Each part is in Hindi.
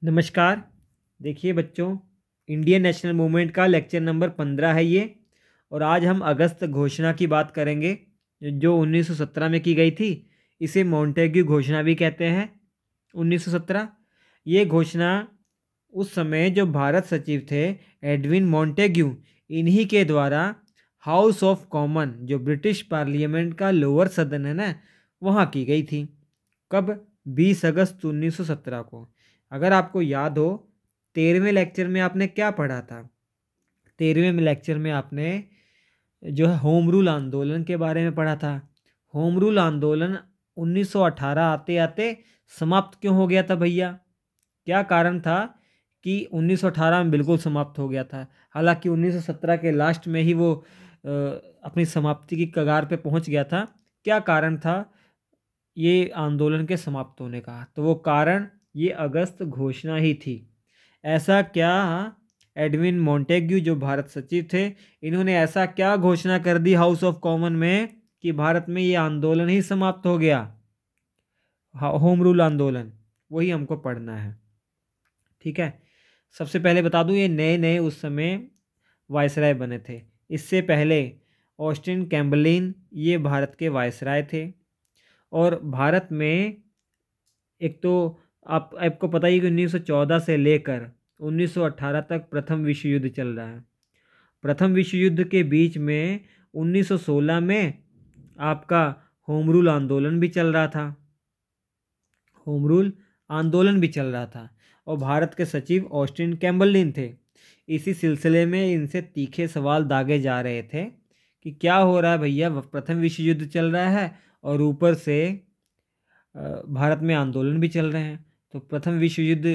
नमस्कार। देखिए बच्चों, इंडियन नेशनल मूवमेंट का लेक्चर नंबर 15 है ये। और आज हम अगस्त घोषणा की बात करेंगे जो 1917 में की गई थी। इसे मॉन्टेग्यू घोषणा भी कहते हैं। 1917 ये घोषणा उस समय जो भारत सचिव थे एडविन मॉन्टेग्यू, इन्हीं के द्वारा हाउस ऑफ कॉमन, जो ब्रिटिश पार्लियामेंट का लोअर सदन है ना, वहाँ की गई थी। कब? 20 अगस्त 1917 को। अगर आपको याद हो, 13वें लेक्चर में आपने क्या पढ़ा था? 13वें लेक्चर में आपने जो है होम रूल आंदोलन के बारे में पढ़ा था। होम रूल आंदोलन 1918 आते आते समाप्त क्यों हो गया था भैया? क्या कारण था कि 1918 में बिल्कुल समाप्त हो गया था, हालांकि 1917 के लास्ट में ही वो अपनी समाप्ति की कगार पे पहुंच गया था। क्या कारण था ये आंदोलन के समाप्त होने का? तो वो कारण ये अगस्त घोषणा ही थी। ऐसा क्या एडविन मॉन्टेग्यू जो भारत सचिव थे, इन्होंने ऐसा क्या घोषणा कर दी हाउस ऑफ कॉमन में कि भारत में ये आंदोलन ही समाप्त हो गया? होम रूल आंदोलन, वही हमको पढ़ना है। ठीक है, सबसे पहले बता दूं, ये नए नए उस समय वायसराय बने थे। इससे पहले ऑस्टिन कैम्बरलिन ये भारत के वायसराय थे। और भारत में एक तो आपको पता ही है कि 1914 से लेकर 1918 तक प्रथम विश्व युद्ध चल रहा है। प्रथम विश्व युद्ध के बीच में 1916 में आपका होम रूल आंदोलन भी चल रहा था। होम रूल आंदोलन भी चल रहा था और भारत के सचिव ऑस्टिन कैम्बरलिन थे। इसी सिलसिले में इनसे तीखे सवाल दागे जा रहे थे कि क्या हो रहा है भैया, प्रथम विश्व युद्ध चल रहा है और ऊपर से भारत में आंदोलन भी चल रहे हैं। तो प्रथम विश्व युद्ध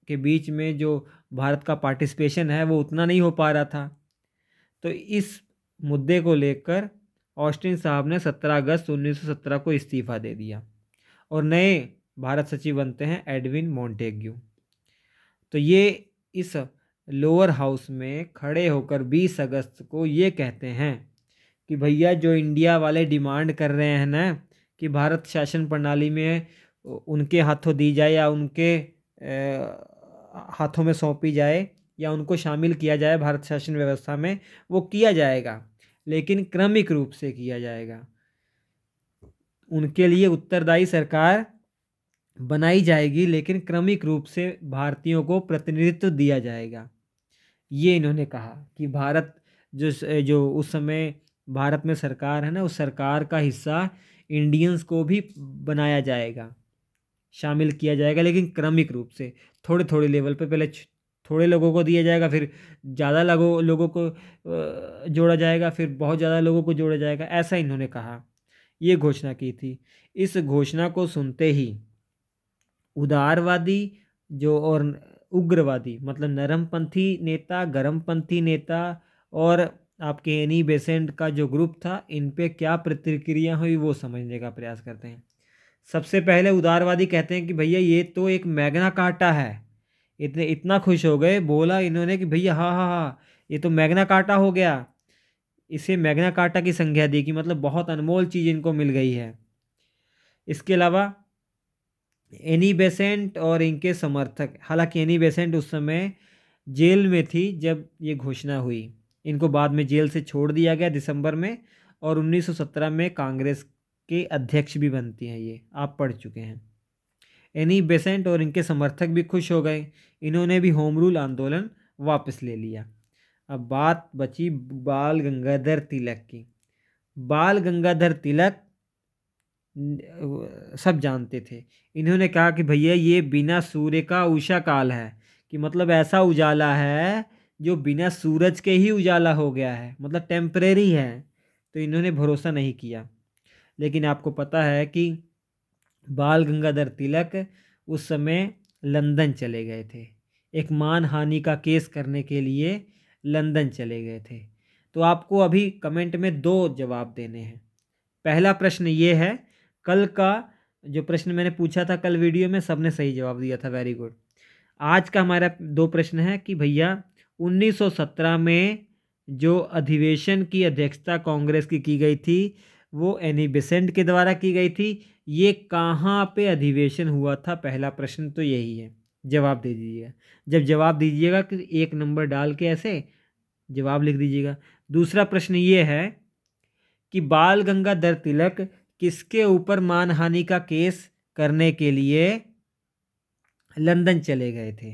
के बीच में जो भारत का पार्टिसिपेशन है वो उतना नहीं हो पा रहा था। तो इस मुद्दे को लेकर ऑस्टिन साहब ने 17 अगस्त 1917 को इस्तीफा दे दिया और नए भारत सचिव बनते हैं एडविन मॉन्टेग्यू। तो ये इस लोअर हाउस में खड़े होकर 20 अगस्त को ये कहते हैं कि भैया जो इंडिया वाले डिमांड कर रहे हैं ना कि भारत शासन प्रणाली में उनके हाथों दी जाए या उनके हाथों में सौंपी जाए या उनको शामिल किया जाए भारत शासन व्यवस्था में, वो किया जाएगा, लेकिन क्रमिक रूप से किया जाएगा। उनके लिए उत्तरदायी सरकार बनाई जाएगी, लेकिन क्रमिक रूप से भारतीयों को प्रतिनिधित्व दिया जाएगा। ये इन्होंने कहा कि भारत जो जो उस समय भारत में सरकार है ना, उस सरकार का हिस्सा इंडियंस को भी बनाया जाएगा, शामिल किया जाएगा, लेकिन क्रमिक रूप से थोड़े थोड़े लेवल पे। पहले थोड़े लोगों को दिया जाएगा, फिर ज़्यादा लोगों को जोड़ा जाएगा, फिर बहुत ज़्यादा लोगों को जोड़ा जाएगा। ऐसा इन्होंने कहा, ये घोषणा की थी। इस घोषणा को सुनते ही उदारवादी जो और उग्रवादी, मतलब नरमपंथी नेता, गरमपंथी नेता और आपके एनी बेसेंट का जो ग्रुप था, इन पे क्या प्रतिक्रिया हुई वो समझने का प्रयास करते हैं। सबसे पहले उदारवादी कहते हैं कि भैया ये तो एक मैग्ना कार्टा है। इतना खुश हो गए, बोला इन्होंने कि भैया हाँ हाँ हाँ, ये तो मैग्ना कार्टा हो गया। इसे मैग्ना कार्टा की संज्ञा दी कि मतलब बहुत अनमोल चीज़ इनको मिल गई है। इसके अलावा एनी बेसेंट और इनके समर्थक, हालांकि एनी बेसेंट उस समय जेल में थी जब ये घोषणा हुई। इनको बाद में जेल से छोड़ दिया गया दिसंबर में, और 1917 में कांग्रेस के अध्यक्ष भी बनती हैं, ये आप पढ़ चुके हैं। एनी बेसेंट और इनके समर्थक भी खुश हो गए, इन्होंने भी होम रूल आंदोलन वापस ले लिया। अब बात बची बाल गंगाधर तिलक की। बाल गंगाधर तिलक सब जानते थे। इन्होंने कहा कि भैया ये बिना सूर्य का उषा काल है, कि मतलब ऐसा उजाला है जो बिना सूरज के ही उजाला हो गया है, मतलब टेम्परेरी है। तो इन्होंने भरोसा नहीं किया। लेकिन आपको पता है कि बाल गंगाधर तिलक उस समय लंदन चले गए थे, एक मानहानि का केस करने के लिए लंदन चले गए थे। तो आपको अभी कमेंट में 2 जवाब देने हैं। पहला प्रश्न ये है, कल का जो प्रश्न मैंने पूछा था कल वीडियो में, सबने सही जवाब दिया था, वेरी गुड। आज का हमारा 2 प्रश्न है कि भैया 1917 में जो अधिवेशन की अध्यक्षता कांग्रेस की गई थी वो एनी बेसेंट के द्वारा की गई थी। ये कहाँ पे अधिवेशन हुआ था? पहला प्रश्न तो यही है। जवाब दे दीजिएगा। जब जवाब दीजिएगा कि 1 नंबर डाल के ऐसे जवाब लिख दीजिएगा। दूसरा प्रश्न ये है कि बाल गंगाधर तिलक किसके ऊपर मानहानि का केस करने के लिए लंदन चले गए थे?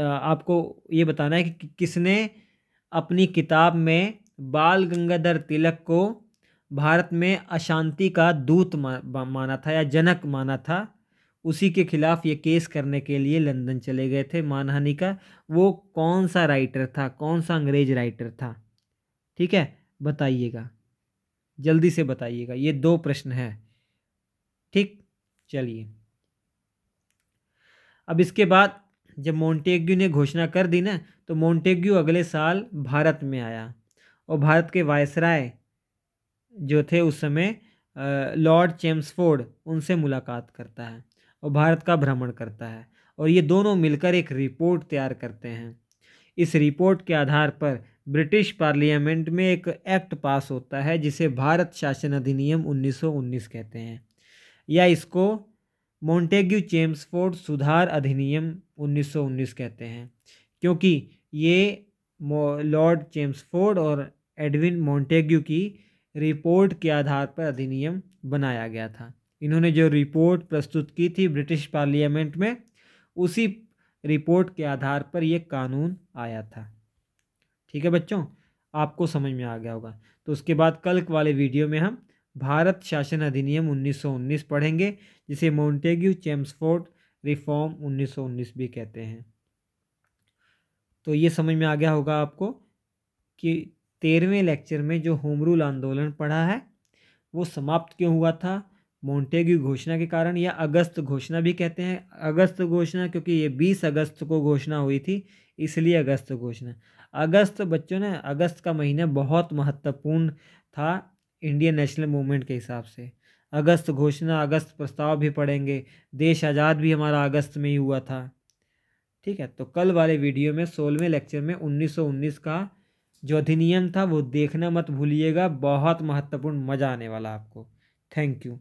आपको ये बताना है कि किसने अपनी किताब में बाल गंगाधर तिलक को भारत में अशांति का दूत माना था या जनक माना था। उसी के खिलाफ ये केस करने के लिए लंदन चले गए थे मानहानि का। वो कौन सा राइटर था, कौन सा अंग्रेज राइटर था? ठीक है, बताइएगा, जल्दी से बताइएगा। ये 2 प्रश्न हैं। ठीक, चलिए। अब इसके बाद जब मोंटेग्यू ने घोषणा कर दी ना, तो मोंटेग्यू अगले साल भारत में आया और भारत के वायसराय जो थे उस समय लॉर्ड चेम्सफोर्ड, उनसे मुलाकात करता है और भारत का भ्रमण करता है और ये दोनों मिलकर एक रिपोर्ट तैयार करते हैं। इस रिपोर्ट के आधार पर ब्रिटिश पार्लियामेंट में एक एक्ट पास होता है जिसे भारत शासन अधिनियम 1919 कहते हैं, या इसको मोंटेग्यू चेम्सफोर्ड सुधार अधिनियम 1919 कहते हैं, क्योंकि ये लॉर्ड चेम्सफोर्ड और एडविन मोंटेग्यू की रिपोर्ट के आधार पर अधिनियम बनाया गया था। इन्होंने जो रिपोर्ट प्रस्तुत की थी ब्रिटिश पार्लियामेंट में, उसी रिपोर्ट के आधार पर यह कानून आया था। ठीक है बच्चों, आपको समझ में आ गया होगा। तो उसके बाद कल वाले वीडियो में हम भारत शासन अधिनियम 1919 पढ़ेंगे, जिसे मोंटेग्यू चेम्सफोर्ड रिफॉर्म 1919 भी कहते हैं। तो ये समझ में आ गया होगा आपको कि 13वें लेक्चर में जो होम रूल आंदोलन पढ़ा है वो समाप्त क्यों हुआ था? मोंटेग्यू घोषणा के कारण, या अगस्त घोषणा भी कहते हैं। अगस्त घोषणा क्योंकि ये 20 अगस्त को घोषणा हुई थी, इसलिए अगस्त घोषणा। अगस्त बच्चों ने, अगस्त का महीना बहुत महत्वपूर्ण था इंडियन नेशनल मूवमेंट के हिसाब से। अगस्त घोषणा, अगस्त प्रस्ताव भी पढ़ेंगे। देश आज़ाद भी हमारा अगस्त में ही हुआ था। ठीक है, तो कल वाले वीडियो में 16वें लेक्चर में 1919 का जो अधिनियम था वो देखना मत भूलिएगा, बहुत महत्वपूर्ण, मज़ा आने वाला आपको। Thank you.